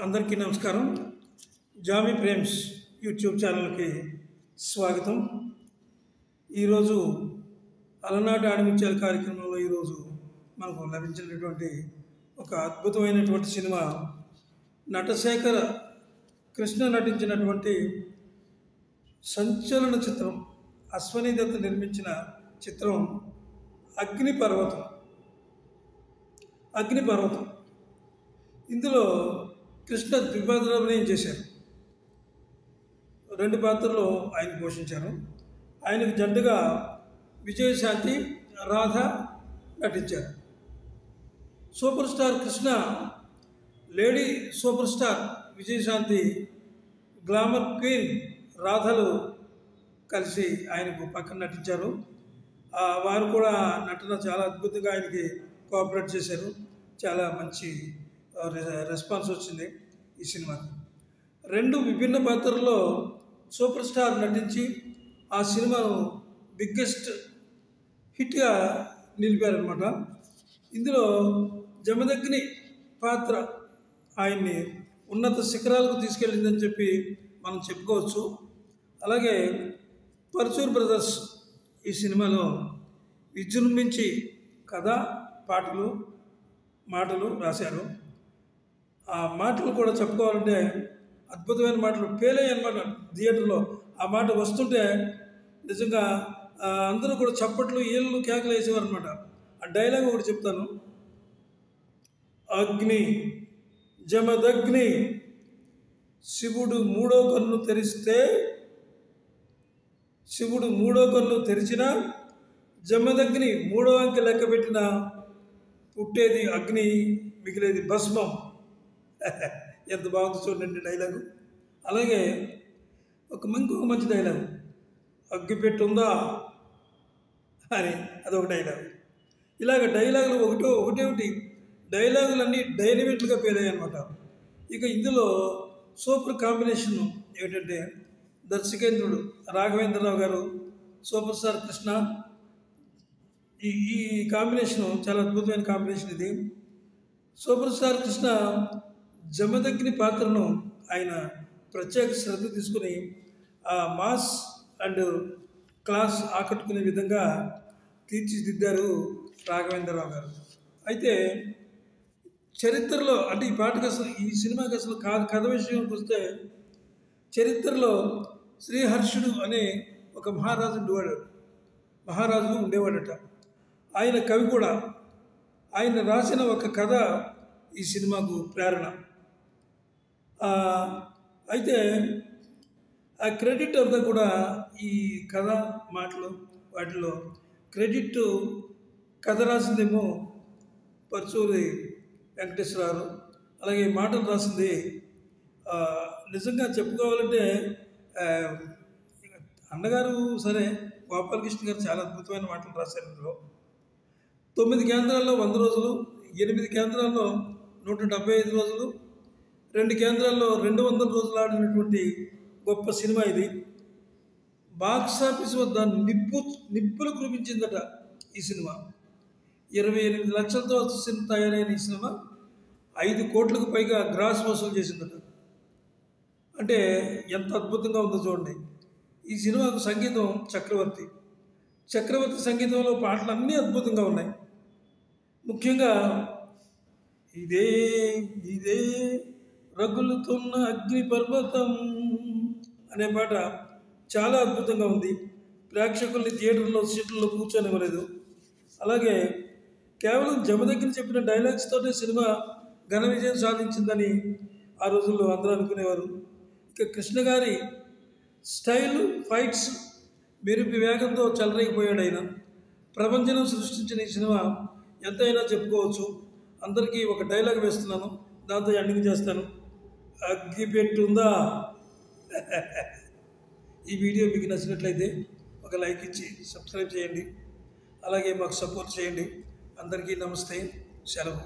అందరికీ నమస్కారం. Jamie Prem's YouTube ఛానల్కి స్వాగతం. ఈరోజు అలనాటి ఆణిముత్యాల కార్యక్రమంలో ఈరోజు మనకు లభించినటువంటి ఒక అద్భుతమైనటువంటి సినిమా నటశేఖర కృష్ణ నటించినటువంటి సంచలన చిత్రం, అశ్వనీ దత్ నిర్మించిన చిత్రం అగ్నిపర్వతం. ఇందులో కృష్ణ ద్విపాత్రాభినయం చేశారు. 2 పాత్రలు ఆయన పోషించారు. ఆయనకు జంటగా విజయశాంతి, రాధ నటించారు. Super star Krishna, lady super star Vijayashanti, glamour queen రాధలు కలిసి ఆయనకు పక్కన నటించారు. వారు కూడా నటన చాలా అద్భుతంగా ఆయనకి కోఆపరేట్ చేశారు. చాలా మంచి రెస్పాన్స్ వచ్చింది ఈ సినిమాకి. 2 విభిన్న పాత్రల్లో సూపర్ స్టార్ నటించి ఆ సినిమాను బిగ్గెస్ట్ హిట్గా నిలిపారనమాట. ఇందులో జమదగ్ని పాత్ర ఆయన్ని ఉన్నత శిఖరాలకు తీసుకెళ్ళిందని చెప్పి మనం చెప్పుకోవచ్చు. అలాగే పరచూర్ బ్రదర్స్ ఈ సినిమాలో విజృంభించి కథ, మాటలు రాశారు. ఆ మాటలు కూడా చెప్పుకోవాలంటే అద్భుతమైన మాటలు పేలయ్యాయి అన్నమాట. థియేటర్లో ఆ మాట వస్తుంటే నిజంగా అందరూ కూడా చప్పట్లు, ఏళ్ళు, కేకలు వేసేవారు అనమాట. ఆ డైలాగ్ ఒకటి చెప్తాను. అగ్ని జమదగ్ని శివుడు మూడో కన్ను తెరిచిన జమదగ్ని 3వ అంకె లెక్క పెట్టిన పుట్టేది అగ్ని, మిగిలేది భస్మం. ఎంత బాగుంది చూడండి డైలాగు. అలాగే ఒక మంచి డైలాగు, అగ్గి పెట్టుందా అని అదొక డైలాగు. ఇలాగ డైలాగులు ఒకటి డైలాగులన్నీ డైనమిక్గా పేలయ్యాయి అనమాట. ఇక ఇందులో సూపర్ కాంబినేషన్ ఏమిటంటే దర్శకేంద్రుడు రాఘవేంద్రరావు గారు, సూపర్ స్టార్ కృష్ణ. ఈ కాంబినేషను చాలా అద్భుతమైన కాంబినేషన్ ఇది. సూపర్ స్టార్ కృష్ణ జమదగ్ని పాత్రను ఆయన ప్రత్యేక శ్రద్ధ తీసుకుని ఆ మాస్ అండ్ క్లాస్ ఆకట్టుకునే విధంగా తీర్చిదిద్దారు రాఘవేంద్రరావు గారు. అయితే చరిత్రలో అంటే ఈ సినిమాకి అసలు కథ విషయానికి వస్తే, చరిత్రలో శ్రీహర్షుడు అనే ఒక మహారాజు ఉండేవాడట. ఆయన కవి కూడా. ఆయన రాసిన ఒక కథ ఈ సినిమాకు ప్రేరణ. అయితే ఆ క్రెడిట్ అంతా కూడా ఈ కథ, మాటలు, వాటిలో క్రెడిట్ కథ రాసిందేమో పరచూరి వెంకటేశ్వరరావు, అలాగే మాటలు రాసింది నిజంగా చెప్పుకోవాలంటే అన్నగారు సరే, గోపాలకృష్ణ గారు చాలా అద్భుతమైన మాటలు రాశారు. ఇందులో 9 కేంద్రాల్లో 100 రోజులు, 8 కేంద్రాల్లో 175 రోజులు, 2 కేంద్రాల్లో 200 రోజులు ఆడినటువంటి గొప్ప సినిమా ఇది. బాక్సాఫీస్ వద్ద నిప్పులు కురిపించిందట ఈ సినిమా. 28 లక్షలతో తయారైన ఈ సినిమా 5 కోట్లకు పైగా గ్రాస్ వసూలు చేసిందట. అంటే ఎంత అద్భుతంగా ఉందో చూడండి. ఈ సినిమాకు సంగీతం చక్రవర్తి సంగీతంలో పాటలు అన్నీ అద్భుతంగా ఉన్నాయి. ముఖ్యంగా ఇదే రగులుతున్న అగ్ని పర్వతం అనే పాట చాలా అద్భుతంగా ఉంది. ప్రేక్షకుల్ని థియేటర్లో సీట్లలో కూర్చొనివ్వలేదు. అలాగే కేవలం జమదగ్ని చెప్పిన డైలాగ్స్తోనే సినిమా ఘన విజయం సాధించిందని ఆ రోజుల్లో అందరూ అనుకునేవారు. ఇక కృష్ణ గారి స్టైల్, ఫైట్స్, మెరుపు వేగంతో చెలరేగిపోయాడు ఆయన. ప్రపంచం సృష్టించిన ఈ సినిమా ఎంతైనా చెప్పుకోవచ్చు. అందరికీ ఒక డైలాగ్ వేస్తున్నాను, దాంతో ఎండింగ్ చేస్తాను. అగ్గి పెట్టుందా. ఈ వీడియో మీకు నచ్చినట్లయితే ఒక లైక్ ఇచ్చి సబ్స్క్రైబ్ చేయండి. అలాగే మాకు సపోర్ట్ చేయండి. అందరికీ నమస్తే, సెలవు.